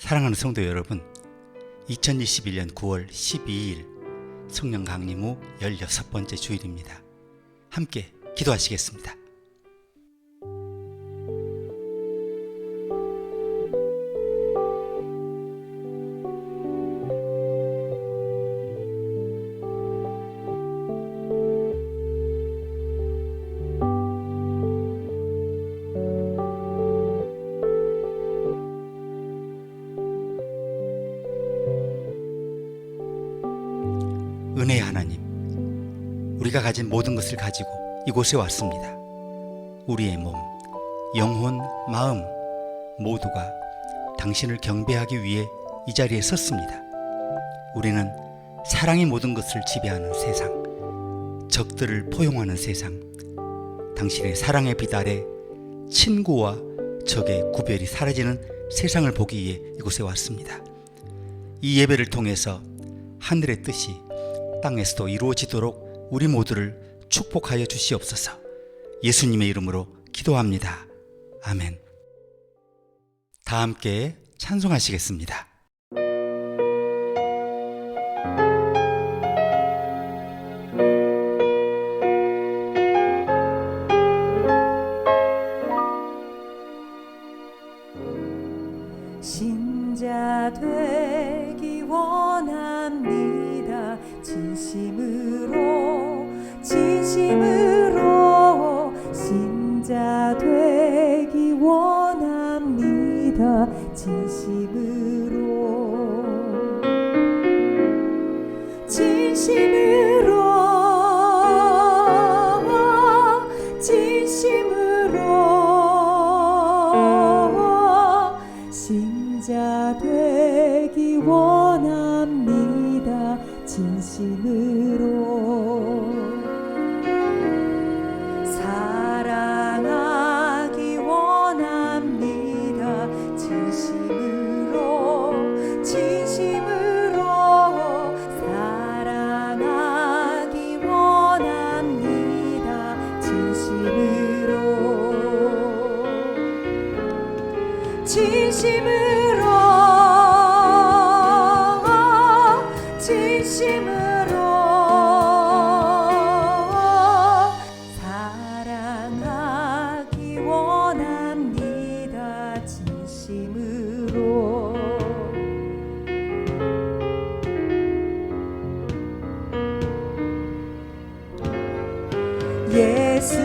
사랑하는 성도 여러분, 2021년 9월 12일 성령 강림 후 16번째 주일입니다. 함께 기도하시겠습니다. 은혜의 하나님, 우리가 가진 모든 것을 가지고 이곳에 왔습니다. 우리의 몸, 영혼, 마음 모두가 당신을 경배하기 위해 이 자리에 섰습니다. 우리는 사랑이 모든 것을 지배하는 세상, 적들을 포용하는 세상, 당신의 사랑의 빛 아래 친구와 적의 구별이 사라지는 세상을 보기 위해 이곳에 왔습니다. 이 예배를 통해서 하늘의 뜻이 땅에서도 이루어지도록 우리 모두를 축복하여 주시옵소서. 예수님의 이름으로 기도합니다. 아멘. 다 함께 찬송하시겠습니다. 신자 되기 원합니다. 진심으로 신자 되기 원합니다. 진심으로 신자 되기 원합니다. 진심으로 사랑하기 원합니다. 진심으로 사랑하기 원합니다. 진심으로 사랑하기 원합니다. 진심으로 예수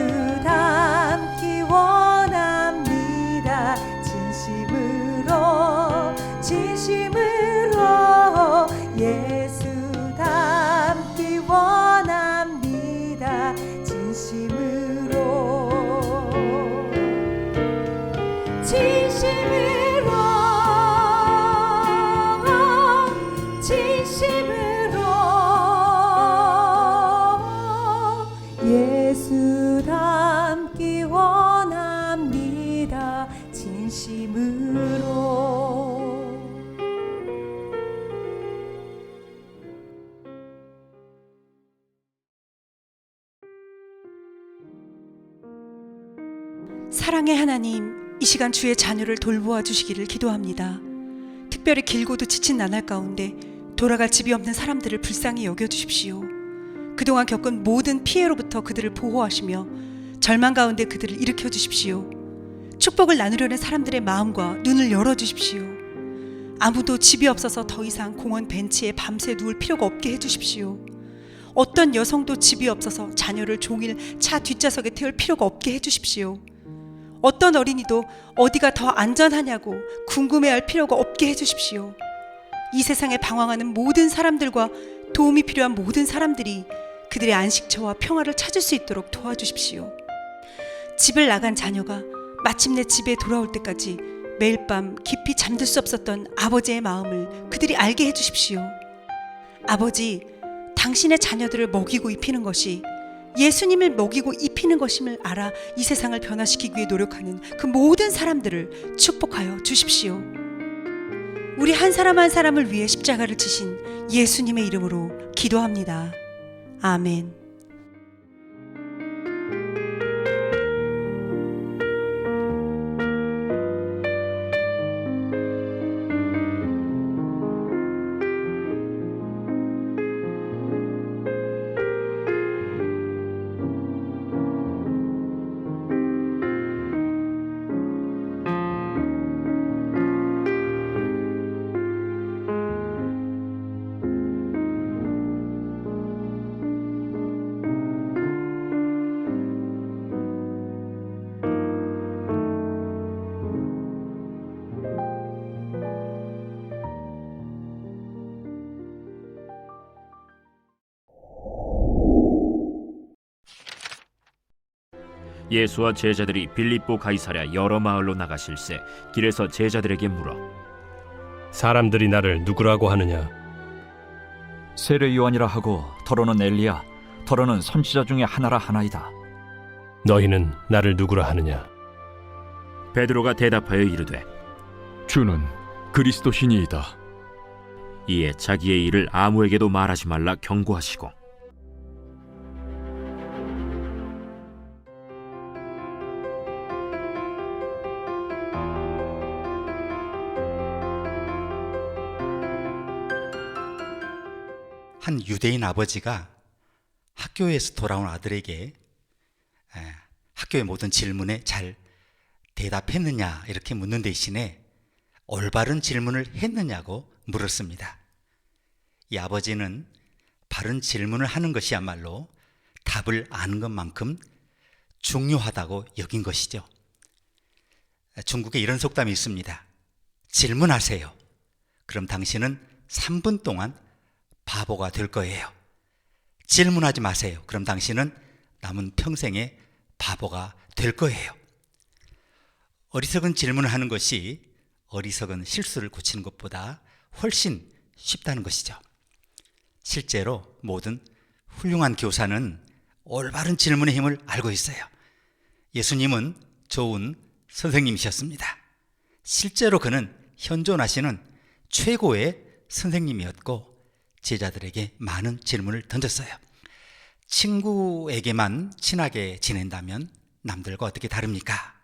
닮기 원합니다. 진심으로 예수 닮기 원합니다. 진심으로 예수 닮기 원합니다. 진심으로 사랑의 하나님, 이 시간 주의 자녀를 돌보아 주시기를 기도합니다. 특별히 길고도 지친 나날 가운데 돌아갈 집이 없는 사람들을 불쌍히 여겨주십시오. 그동안 겪은 모든 피해로부터 그들을 보호하시며 절망 가운데 그들을 일으켜 주십시오. 축복을 나누려는 사람들의 마음과 눈을 열어주십시오. 아무도 집이 없어서 더 이상 공원 벤치에 밤새 누울 필요가 없게 해주십시오. 어떤 여성도 집이 없어서 자녀를 종일 차 뒷좌석에 태울 필요가 없게 해주십시오. 어떤 어린이도 어디가 더 안전하냐고 궁금해할 필요가 없게 해주십시오. 이 세상에 방황하는 모든 사람들과 도움이 필요한 모든 사람들이 그들의 안식처와 평화를 찾을 수 있도록 도와주십시오. 집을 나간 자녀가 마침내 집에 돌아올 때까지 매일 밤 깊이 잠들 수 없었던 아버지의 마음을 그들이 알게 해주십시오. 아버지, 당신의 자녀들을 먹이고 입히는 것이 예수님을 먹이고 입히는 것임을 알아 이 세상을 변화시키기 위해 노력하는 그 모든 사람들을 축복하여 주십시오. 우리 한 사람 한 사람을 위해 십자가를 지신 예수님의 이름으로 기도합니다. 아멘. 예수와 제자들이 빌립보 가이사랴 여러 마을로 나가실새 길에서 제자들에게 물어 사람들이 나를 누구라고 하느냐? 세례 요한이라 하고 더러는 엘리야, 더러는 선지자 중에 하나라 하나이다. 너희는 나를 누구라 하느냐? 베드로가 대답하여 이르되 주는 그리스도시니이다. 이에 자기의 일을 아무에게도 말하지 말라 경고하시고 한 유대인 아버지가 학교에서 돌아온 아들에게 학교의 모든 질문에 잘 대답했느냐 이렇게 묻는 대신에 올바른 질문을 했느냐고 물었습니다. 이 아버지는 바른 질문을 하는 것이야말로 답을 아는 것만큼 중요하다고 여긴 것이죠. 중국에 이런 속담이 있습니다. 질문하세요. 그럼 당신은 3분 동안 바보가 될 거예요. 질문하지 마세요. 그럼 당신은 남은 평생에 바보가 될 거예요. 어리석은 질문을 하는 것이 어리석은 실수를 고치는 것보다 훨씬 쉽다는 것이죠. 실제로 모든 훌륭한 교사는 올바른 질문의 힘을 알고 있어요. 예수님은 좋은 선생님이셨습니다. 실제로 그는 현존하시는 최고의 선생님이었고 제자들에게 많은 질문을 던졌어요. 친구에게만 친하게 지낸다면 남들과 어떻게 다릅니까?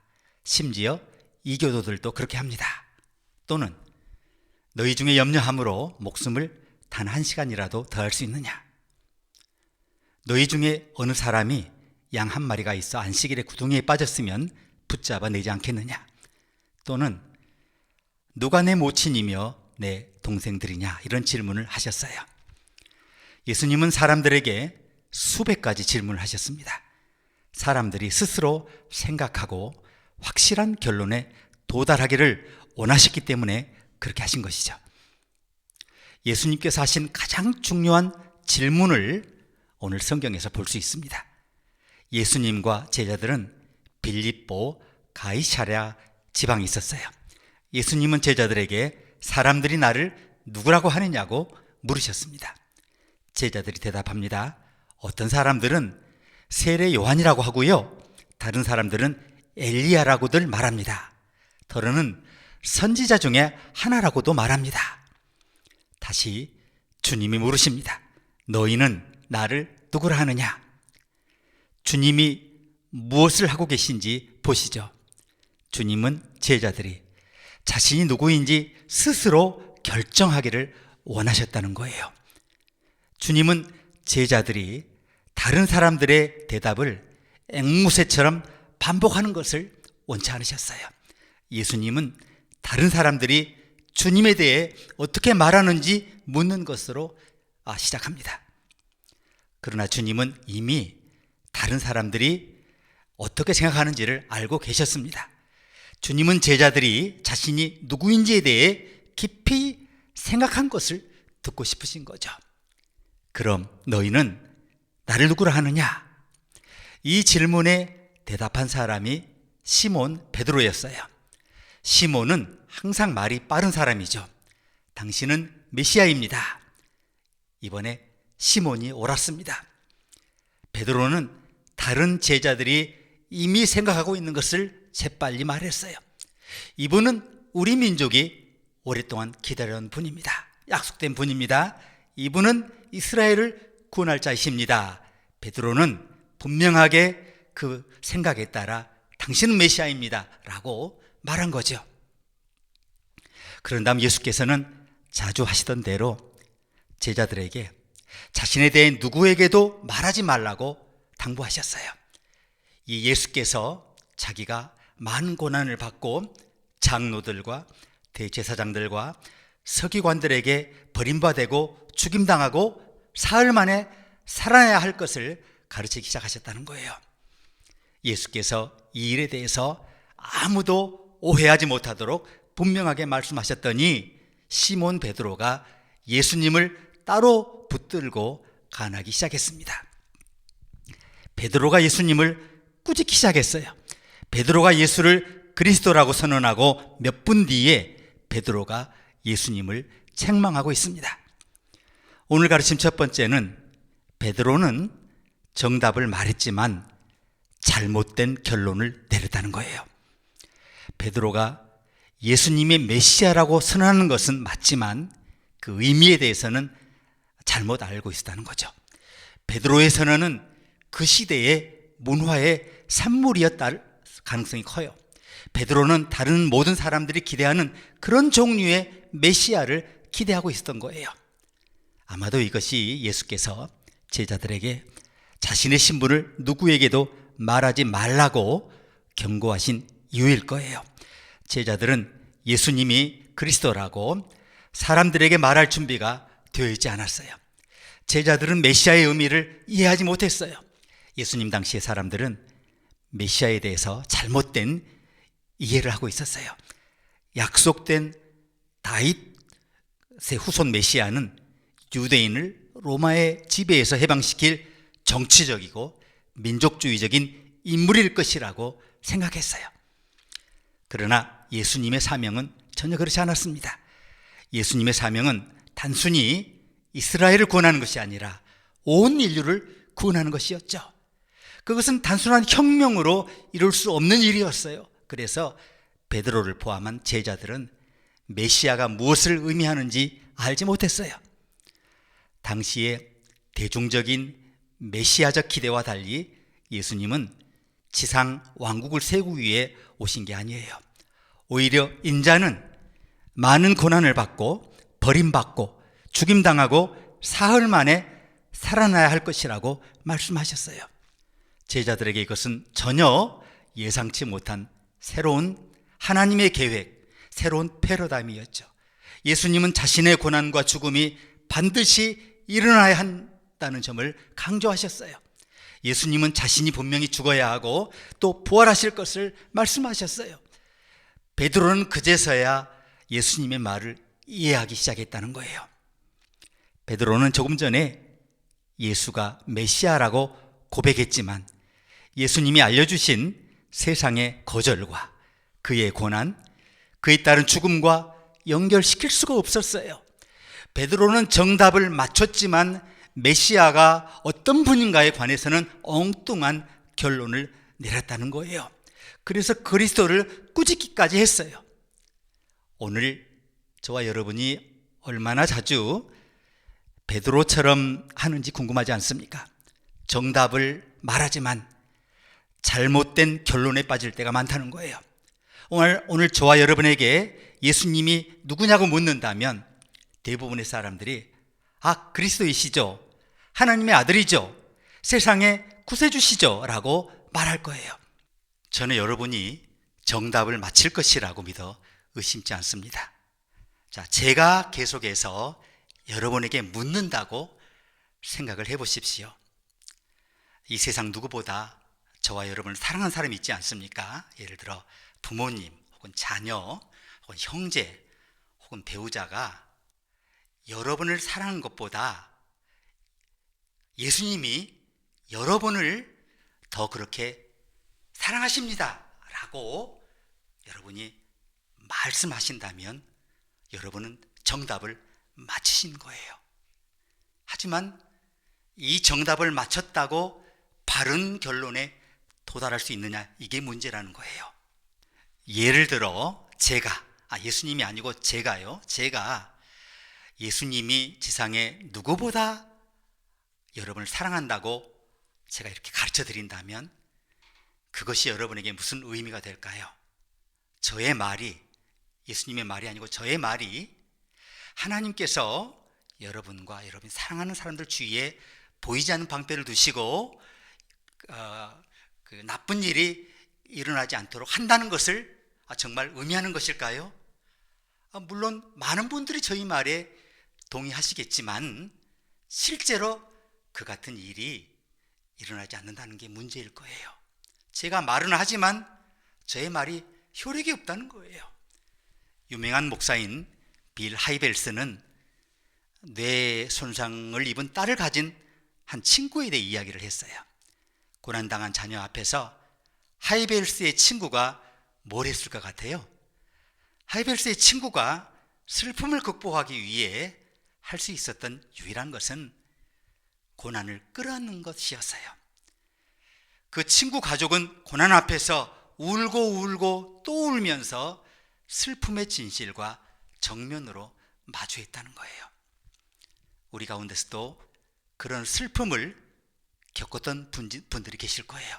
심지어 이교도들도 그렇게 합니다. 또는 너희 중에 염려함으로 목숨을 단 1시간이라도 더 할 수 있느냐? 너희 중에 어느 사람이 양 한 마리가 있어 안식일에 구덩이에 빠졌으면 붙잡아 내지 않겠느냐? 또는 누가 내 모친이며 내 동생들이냐? 이런 질문을 하셨어요. 예수님은 사람들에게 수백 가지 질문을 하셨습니다. 사람들이 스스로 생각하고 확실한 결론에 도달하기를 원하셨기 때문에 그렇게 하신 것이죠. 예수님께서 하신 가장 중요한 질문을 오늘 성경에서 볼 수 있습니다. 예수님과 제자들은 빌립보 가이사랴 지방에 있었어요. 예수님은 제자들에게 사람들이 나를 누구라고 하느냐고 물으셨습니다. 제자들이 대답합니다. 어떤 사람들은 세례 요한이라고 하고요. 다른 사람들은 엘리야라고들 말합니다. 더러는 선지자 중에 하나라고도 말합니다. 다시 주님이 물으십니다. 너희는 나를 누구라 하느냐? 주님이 무엇을 하고 계신지 보시죠. 주님은 제자들이 자신이 누구인지 스스로 결정하기를 원하셨다는 거예요. 주님은 제자들이 다른 사람들의 대답을 앵무새처럼 반복하는 것을 원치 않으셨어요. 예수님은 다른 사람들이 주님에 대해 어떻게 말하는지 묻는 것으로 시작합니다. 그러나 주님은 이미 다른 사람들이 어떻게 생각하는지를 알고 계셨습니다. 주님은 제자들이 자신이 누구인지에 대해 깊이 생각한 것을 듣고 싶으신 거죠. 그럼 너희는 나를 누구라 하느냐? 이 질문에 대답한 사람이 시몬 베드로였어요. 시몬은 항상 말이 빠른 사람이죠. 당신은 메시아입니다. 이번에 시몬이 옳았습니다. 베드로는 다른 제자들이 이미 생각하고 있는 것을 재빨리 말했어요. 이분은 우리 민족이 오랫동안 기다려온 분입니다. 약속된 분입니다. 이분은 이스라엘을 구원할 자이십니다. 베드로는 분명하게 그 생각에 따라 당신은 메시아입니다 라고 말한 거죠. 그런 다음 예수께서는 자주 하시던 대로 제자들에게 자신에 대해 누구에게도 말하지 말라고 당부하셨어요. 이 예수께서 자기가 많은 고난을 받고 장로들과 대제사장들과 서기관들에게 버림받고 죽임당하고 사흘 만에 살아나야 할 것을 가르치기 시작하셨다는 거예요. 예수께서 이 일에 대해서 아무도 오해하지 못하도록 분명하게 말씀하셨더니 시몬 베드로가 예수님을 따로 붙들고 간하기 시작했습니다. 베드로가 예수님을 꾸짖기 시작했어요. 베드로가 예수를 그리스도라고 선언하고 몇 분 뒤에 베드로가 예수님을 책망하고 있습니다. 오늘 가르침 첫 번째는 베드로는 정답을 말했지만 잘못된 결론을 내렸다는 거예요. 베드로가 예수님의 메시아라고 선언하는 것은 맞지만 그 의미에 대해서는 잘못 알고 있었다는 거죠. 베드로의 선언은 그 시대의 문화의 산물이었다는 가능성이 커요. 베드로는 다른 모든 사람들이 기대하는 그런 종류의 메시아를 기대하고 있었던 거예요. 아마도 이것이 예수께서 제자들에게 자신의 신분을 누구에게도 말하지 말라고 경고하신 이유일 거예요. 제자들은 예수님이 그리스도라고 사람들에게 말할 준비가 되어 있지 않았어요. 제자들은 메시아의 의미를 이해하지 못했어요. 예수님 당시의 사람들은 메시아에 대해서 잘못된 이해를 하고 있었어요. 약속된 다윗의 후손 메시아는 유대인을 로마의 지배에서 해방시킬 정치적이고 민족주의적인 인물일 것이라고 생각했어요. 그러나 예수님의 사명은 전혀 그렇지 않았습니다. 예수님의 사명은 단순히 이스라엘을 구원하는 것이 아니라 온 인류를 구원하는 것이었죠. 그것은 단순한 혁명으로 이룰 수 없는 일이었어요. 그래서 베드로를 포함한 제자들은 메시아가 무엇을 의미하는지 알지 못했어요. 당시의 대중적인 메시아적 기대와 달리 예수님은 지상 왕국을 세우기 위해 오신 게 아니에요. 오히려 인자는 많은 고난을 받고 버림받고 죽임당하고 사흘 만에 살아나야 할 것이라고 말씀하셨어요. 제자들에게 이것은 전혀 예상치 못한 새로운 하나님의 계획, 새로운 패러다임이었죠. 예수님은 자신의 고난과 죽음이 반드시 일어나야 한다는 점을 강조하셨어요. 예수님은 자신이 분명히 죽어야 하고 또 부활하실 것을 말씀하셨어요. 베드로는 그제서야 예수님의 말을 이해하기 시작했다는 거예요. 베드로는 조금 전에 예수가 메시아라고 고백했지만 예수님이 알려주신 세상의 거절과 그의 고난, 그에 따른 죽음과 연결시킬 수가 없었어요. 베드로는 정답을 맞췄지만 메시아가 어떤 분인가에 관해서는 엉뚱한 결론을 내렸다는 거예요. 그래서 그리스도를 꾸짖기까지 했어요. 오늘 저와 여러분이 얼마나 자주 베드로처럼 하는지 궁금하지 않습니까? 정답을 말하지만 잘못된 결론에 빠질 때가 많다는 거예요. 오늘 저와 여러분에게 예수님이 누구냐고 묻는다면 대부분의 사람들이 그리스도이시죠, 하나님의 아들이죠, 세상의 구세주시죠 라고 말할 거예요. 저는 여러분이 정답을 맞힐 것이라고 믿어 의심치 않습니다. 자, 제가 계속해서 여러분에게 묻는다고 생각을 해보십시오. 이 세상 누구보다 저와 여러분을 사랑하는 사람이 있지 않습니까? 예를 들어 부모님 혹은 자녀 혹은 형제 혹은 배우자가 여러분을 사랑하는 것보다 예수님이 여러분을 더 그렇게 사랑하십니다 라고 여러분이 말씀하신다면 여러분은 정답을 맞히신 거예요. 하지만 이 정답을 맞췄다고 바른 결론에 도달할 수 있느냐, 이게 문제라는 거예요. 예를 들어 예수님이 아니고 제가 예수님이 지상에 누구보다 여러분을 사랑한다고 제가 이렇게 가르쳐 드린다면 그것이 여러분에게 무슨 의미가 될까요? 저의 말이, 예수님의 말이 아니고 저의 말이 하나님께서 여러분과 여러분이 사랑하는 사람들 주위에 보이지 않는 방패를 두시고 그 나쁜 일이 일어나지 않도록 한다는 것을 정말 의미하는 것일까요? 물론 많은 분들이 저희 말에 동의하시겠지만 실제로 그 같은 일이 일어나지 않는다는 게 문제일 거예요. 제가 말은 하지만 저의 말이 효력이 없다는 거예요. 유명한 목사인 빌 하이벨스는 뇌 손상을 입은 딸을 가진 한 친구에 대해 이야기를 했어요. 고난당한 자녀 앞에서 하이벨스의 친구가 뭘 했을 것 같아요? 하이벨스의 친구가 슬픔을 극복하기 위해 할 수 있었던 유일한 것은 고난을 끌어안는 것이었어요. 그 친구 가족은 고난 앞에서 울고 또 울면서 슬픔의 진실과 정면으로 마주했다는 거예요. 우리 가운데서도 그런 슬픔을 겪었던 분들이 계실 거예요.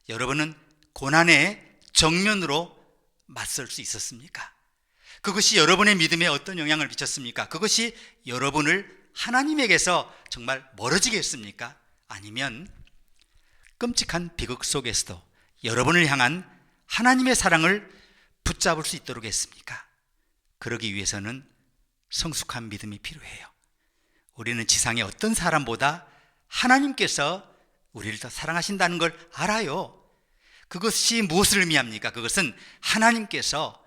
여러분은 고난에 정면으로 맞설 수 있었습니까? 그것이 여러분의 믿음에 어떤 영향을 미쳤습니까? 그것이 여러분을 하나님에게서 정말 멀어지게 했습니까? 아니면 끔찍한 비극 속에서도 여러분을 향한 하나님의 사랑을 붙잡을 수 있도록 했습니까? 그러기 위해서는 성숙한 믿음이 필요해요. 우리는 지상의 어떤 사람보다 하나님께서 우리를 더 사랑하신다는 걸 알아요. 그것이 무엇을 의미합니까? 그것은 하나님께서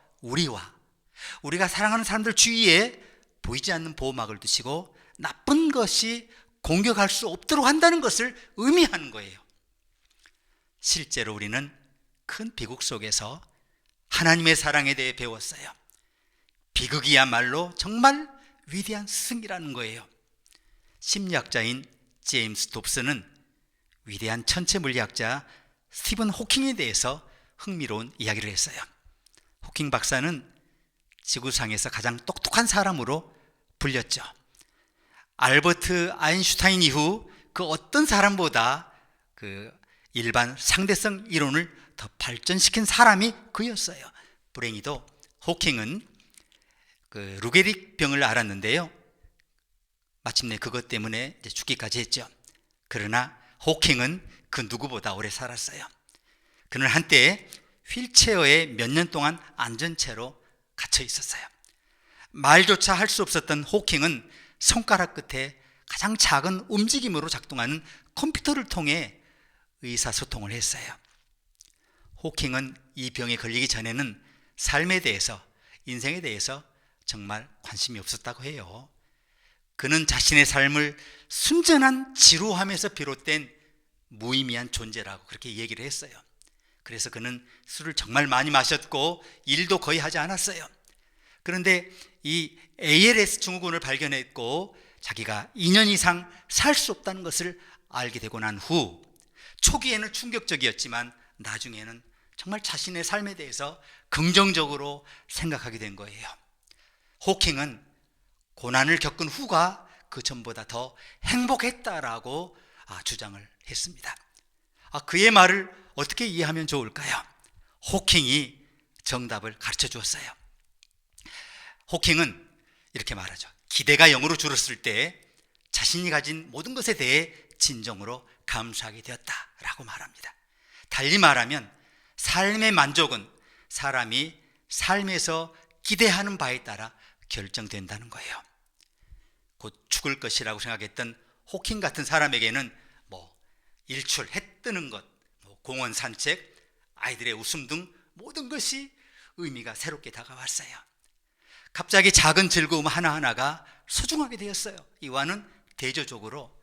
우리가 사랑하는 사람들 주위에 보이지 않는 보호막을 두시고 나쁜 것이 공격할 수 없도록 한다는 것을 의미하는 거예요. 실제로 우리는 큰 비극 속에서 하나님의 사랑에 대해 배웠어요. 비극이야말로 정말 위대한 스승이라는 거예요. 심리학자인 제임스 dobson은 위대한 천체 물리학자 스티븐 호킹에 대해서 흥미로운 이야기를 했어요. 호킹 박사는 지구상에서 가장 똑똑한 사람으로 불렸죠. 알버트 아인슈타인 이후 그 어떤 사람보다 그 일반 상대성 이론을 더 발전시킨 사람이 그였어요. 불행히도 호킹은 그 루게릭 병을 앓았는데요. 마침내 그것 때문에 이제 죽기까지 했죠. 그러나 호킹은 그 누구보다 오래 살았어요. 그는 한때 휠체어에 몇 년 동안 앉은 채로 갇혀 있었어요. 말조차 할 수 없었던 호킹은 손가락 끝에 가장 작은 움직임으로 작동하는 컴퓨터를 통해 의사소통을 했어요. 호킹은 이 병에 걸리기 전에는 삶에 대해서, 인생에 대해서 정말 관심이 없었다고 해요. 그는 자신의 삶을 순전한 지루함에서 비롯된 무의미한 존재라고 그렇게 얘기를 했어요. 그래서 그는 술을 정말 많이 마셨고 일도 거의 하지 않았어요. 그런데 이 ALS 증후군을 발견했고 자기가 2년 이상 살 수 없다는 것을 알게 되고 난 후 초기에는 충격적이었지만 나중에는 정말 자신의 삶에 대해서 긍정적으로 생각하게 된 거예요. 호킹은 고난을 겪은 후가 그 전보다 더 행복했다라고 주장을 했습니다. 그의 말을 어떻게 이해하면 좋을까요? 호킹이 정답을 가르쳐 주었어요. 호킹은 이렇게 말하죠. 기대가 0으로 줄었을 때 자신이 가진 모든 것에 대해 진정으로 감사하게 되었다라고 말합니다. 달리 말하면 삶의 만족은 사람이 삶에서 기대하는 바에 따라 결정된다는 거예요. 곧 죽을 것이라고 생각했던 호킹 같은 사람에게는 일출, 해 뜨는 것, 공원 산책, 아이들의 웃음 등 모든 것이 의미가 새롭게 다가왔어요. 갑자기 작은 즐거움 하나하나가 소중하게 되었어요. 이와는 대조적으로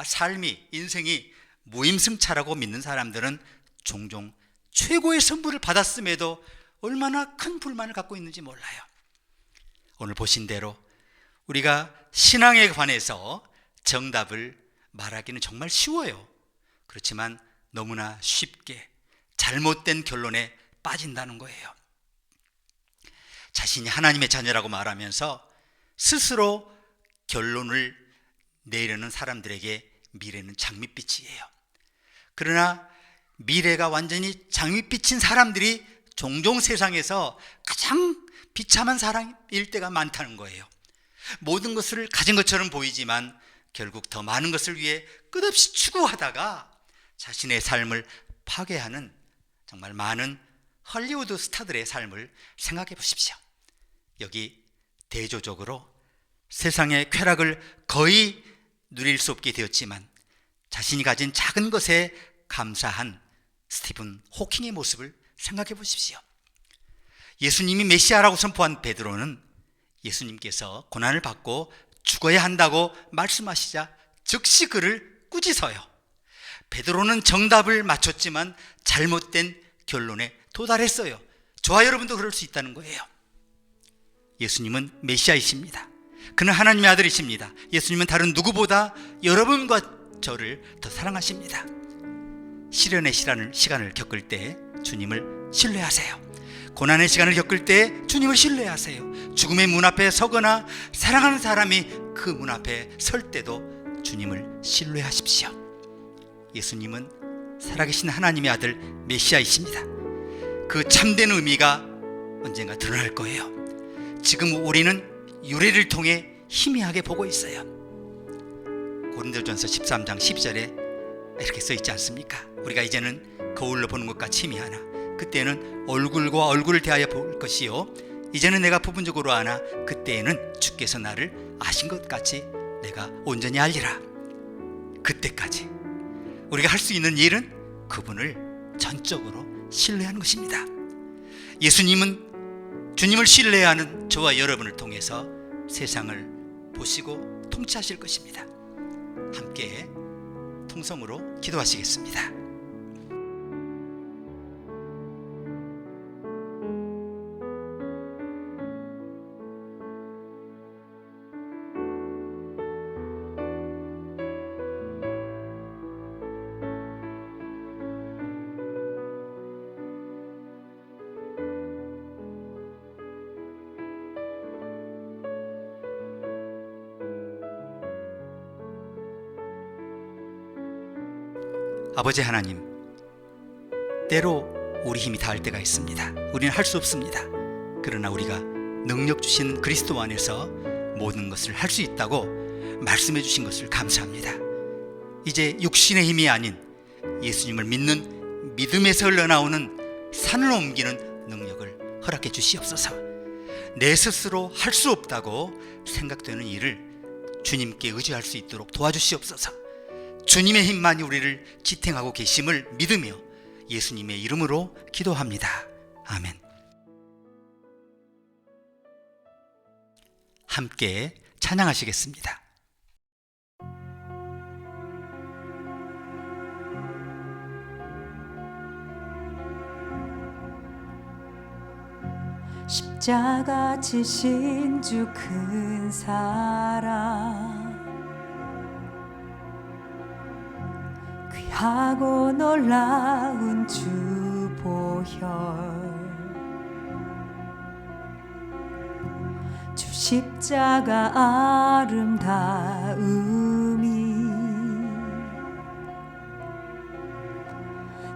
삶이, 인생이 무임승차라고 믿는 사람들은 종종 최고의 선물을 받았음에도 얼마나 큰 불만을 갖고 있는지 몰라요. 오늘 보신 대로 우리가 신앙에 관해서 정답을 말하기는 정말 쉬워요. 그렇지만 너무나 쉽게 잘못된 결론에 빠진다는 거예요. 자신이 하나님의 자녀라고 말하면서 스스로 결론을 내리는 사람들에게 미래는 장밋빛이에요. 그러나 미래가 완전히 장밋빛인 사람들이 종종 세상에서 가장 비참한 사람일 때가 많다는 거예요. 모든 것을 가진 것처럼 보이지만 결국 더 많은 것을 위해 끝없이 추구하다가 자신의 삶을 파괴하는 정말 많은 헐리우드 스타들의 삶을 생각해 보십시오. 여기 대조적으로 세상의 쾌락을 거의 누릴 수 없게 되었지만 자신이 가진 작은 것에 감사한 스티븐 호킹의 모습을 생각해 보십시오. 예수님이 메시아라고 선포한 베드로는 예수님께서 고난을 받고 죽어야 한다고 말씀하시자 즉시 그를 꾸짖어요. 베드로는 정답을 맞췄지만 잘못된 결론에 도달했어요. 저와 여러분도 그럴 수 있다는 거예요. 예수님은 메시아이십니다. 그는 하나님의 아들이십니다. 예수님은 다른 누구보다 여러분과 저를 더 사랑하십니다. 시련의 시간을 겪을 때 주님을 신뢰하세요. 고난의 시간을 겪을 때 주님을 신뢰하세요. 죽음의 문 앞에 서거나 사랑하는 사람이 그 문 앞에 설 때도 주님을 신뢰하십시오. 예수님은 살아계신 하나님의 아들 메시아이십니다. 그 참된 의미가 언젠가 드러날 거예요. 지금 우리는 유래를 통해 희미하게 보고 있어요. 고린도전서 13장 10절에 이렇게 써 있지 않습니까? 우리가 이제는 거울로 보는 것 같이 희미하나 그때는 얼굴과 얼굴을 대하여 볼 것이요 이제는 내가 부분적으로 아나 그때에는 주께서 나를 아신 것 같이 내가 온전히 알리라. 그때까지 우리가 할 수 있는 일은 그분을 전적으로 신뢰하는 것입니다. 예수님은 주님을 신뢰하는 저와 여러분을 통해서 세상을 보시고 통치하실 것입니다. 함께 통성으로 기도하시겠습니다. 아버지 하나님, 때로 우리 힘이 닿을 때가 있습니다. 우리는 할 수 없습니다. 그러나 우리가 능력 주신 그리스도 안에서 모든 것을 할 수 있다고 말씀해 주신 것을 감사합니다. 이제 육신의 힘이 아닌 예수님을 믿는 믿음에서 흘러나오는 산을 옮기는 능력을 허락해 주시옵소서. 내 스스로 할 수 없다고 생각되는 일을 주님께 의지할 수 있도록 도와주시옵소서. 주님의 힘만이 우리를 지탱하고 계심을 믿으며 예수님의 이름으로 기도합니다. 아멘. 함께 찬양하시겠습니다. 십자가 지신 주 큰 사랑 귀하고 놀라운 주 보혈 주 십자가 아름다움이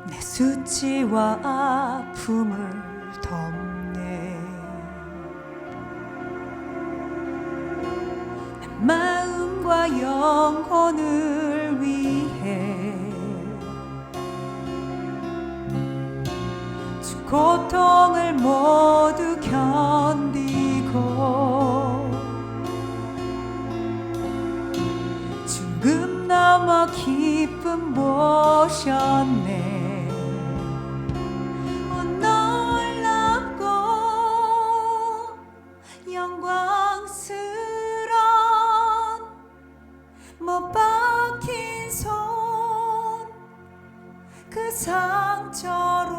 내 수치와 아픔을 덮네. 내 마음과 영혼을 위해 주 고통을 모두 견디고 죽음 넘어 기쁨 보셨네. 놀랍고 영광스런 못 박힌 손 그 상처로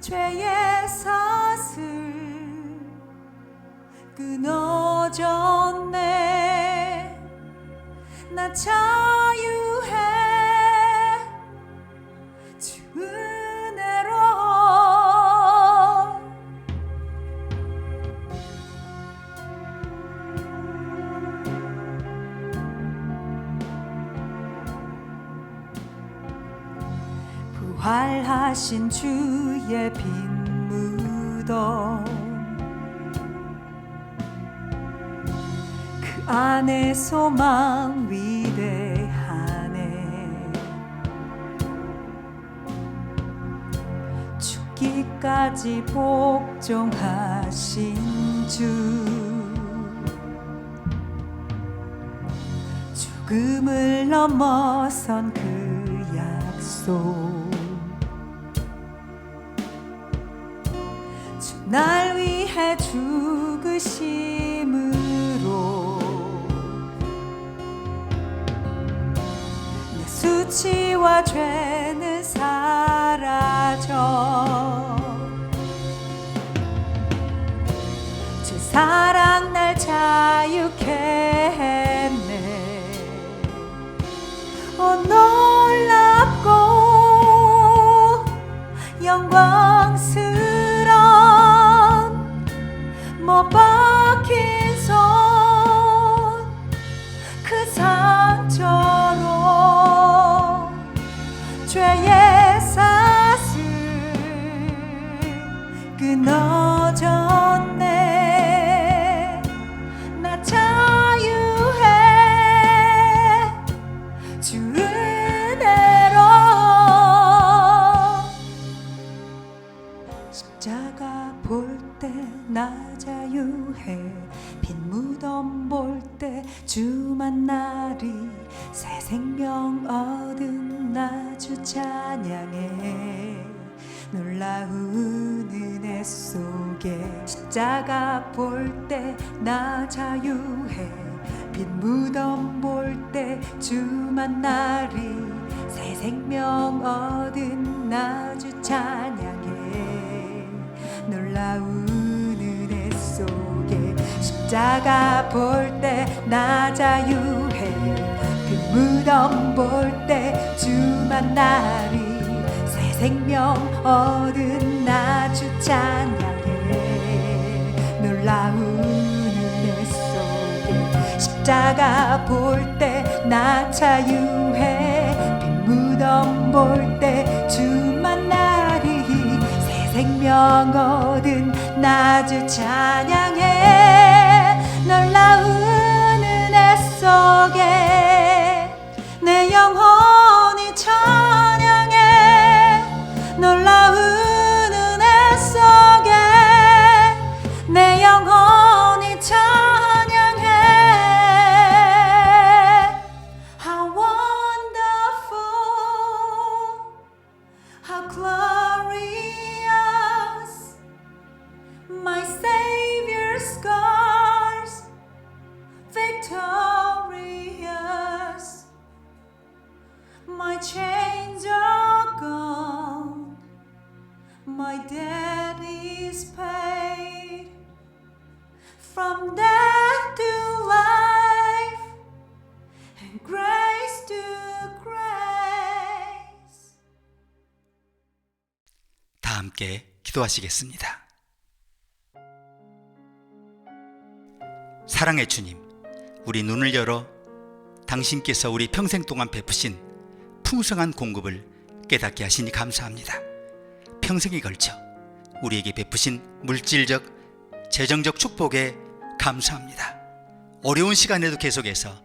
죄의 사슬 끊어졌네. 나 자유해 주 은혜로. 부활하신 주의 빈 무덤 그 안에 소망 위대하네. 죽기까지 복종하신 주 죽음을 넘어선 그 약속 주 날 위해 죽으심으로 내 수치와 죄는 사 사랑 날 자유케 했네. 놀랍고 영광스런 못 박힌 손, 그 상처로 죄의 사슬 끊어졌네. 나 자유해 주 은혜로. 십자가 볼 때 나 자유해, 빈 무덤 볼 때 주 만나리, 새 생명 얻은 나 주 찬양해. 놀라운 은혜 속에 십자가 볼 때 나 자유해, 빈 무덤 볼 때 주 만나리, 새 생명 얻은 나 주 찬양해. 놀라운 은혜 속에 십자가 볼 때 나 자유해, 빈 무덤 볼 때 주 만나리, 새 생명 얻은 나 주 찬양해. 놀라운 은혜 속에 십자가 볼 때 나 자유해, 빈 무덤 볼 때 주 만나리, 새 생명 얻은 나 주 찬양해. 놀라운 은혜 속에 내 영혼이 찬양해. 놀라운 은혜 속에 내 영혼이 찬양해. How wonderful, how glorious, my Savior's scars victorious. My chains are gone, my debt is paid. From death to life and grace to grace. 다 함께 기도하시겠습니다. 사랑의 주님, 우리 눈을 열어 당신께서 우리 평생 동안 베푸신 풍성한 공급을 깨닫게 하시니 감사합니다. 평생에 걸쳐 우리에게 베푸신 물질적, 재정적 축복에 감사합니다. 어려운 시간에도 계속해서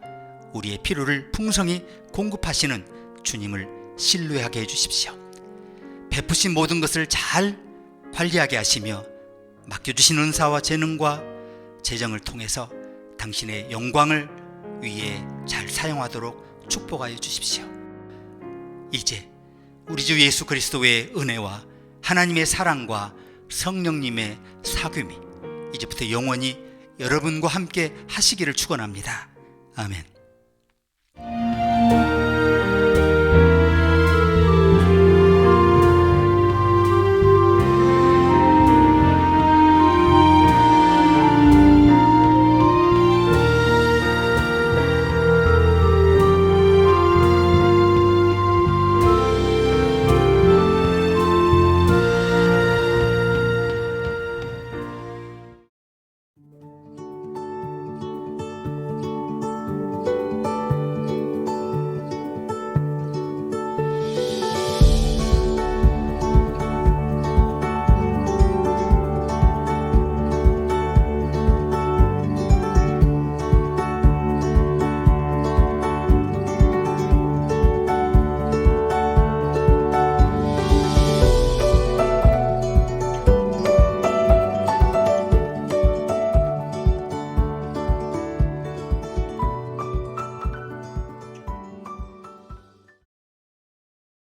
우리의 필요를 풍성히 공급하시는 주님을 신뢰하게 해주십시오. 베푸신 모든 것을 잘 관리하게 하시며 맡겨주신 은사와 재능과 재정을 통해서 당신의 영광을 위해 잘 사용하도록 축복하여 주십시오. 이제 우리 주 예수 그리스도의 은혜와 하나님의 사랑과 성령님의 사귐이 이제부터 영원히 여러분과 함께 하시기를 축원합니다. 아멘.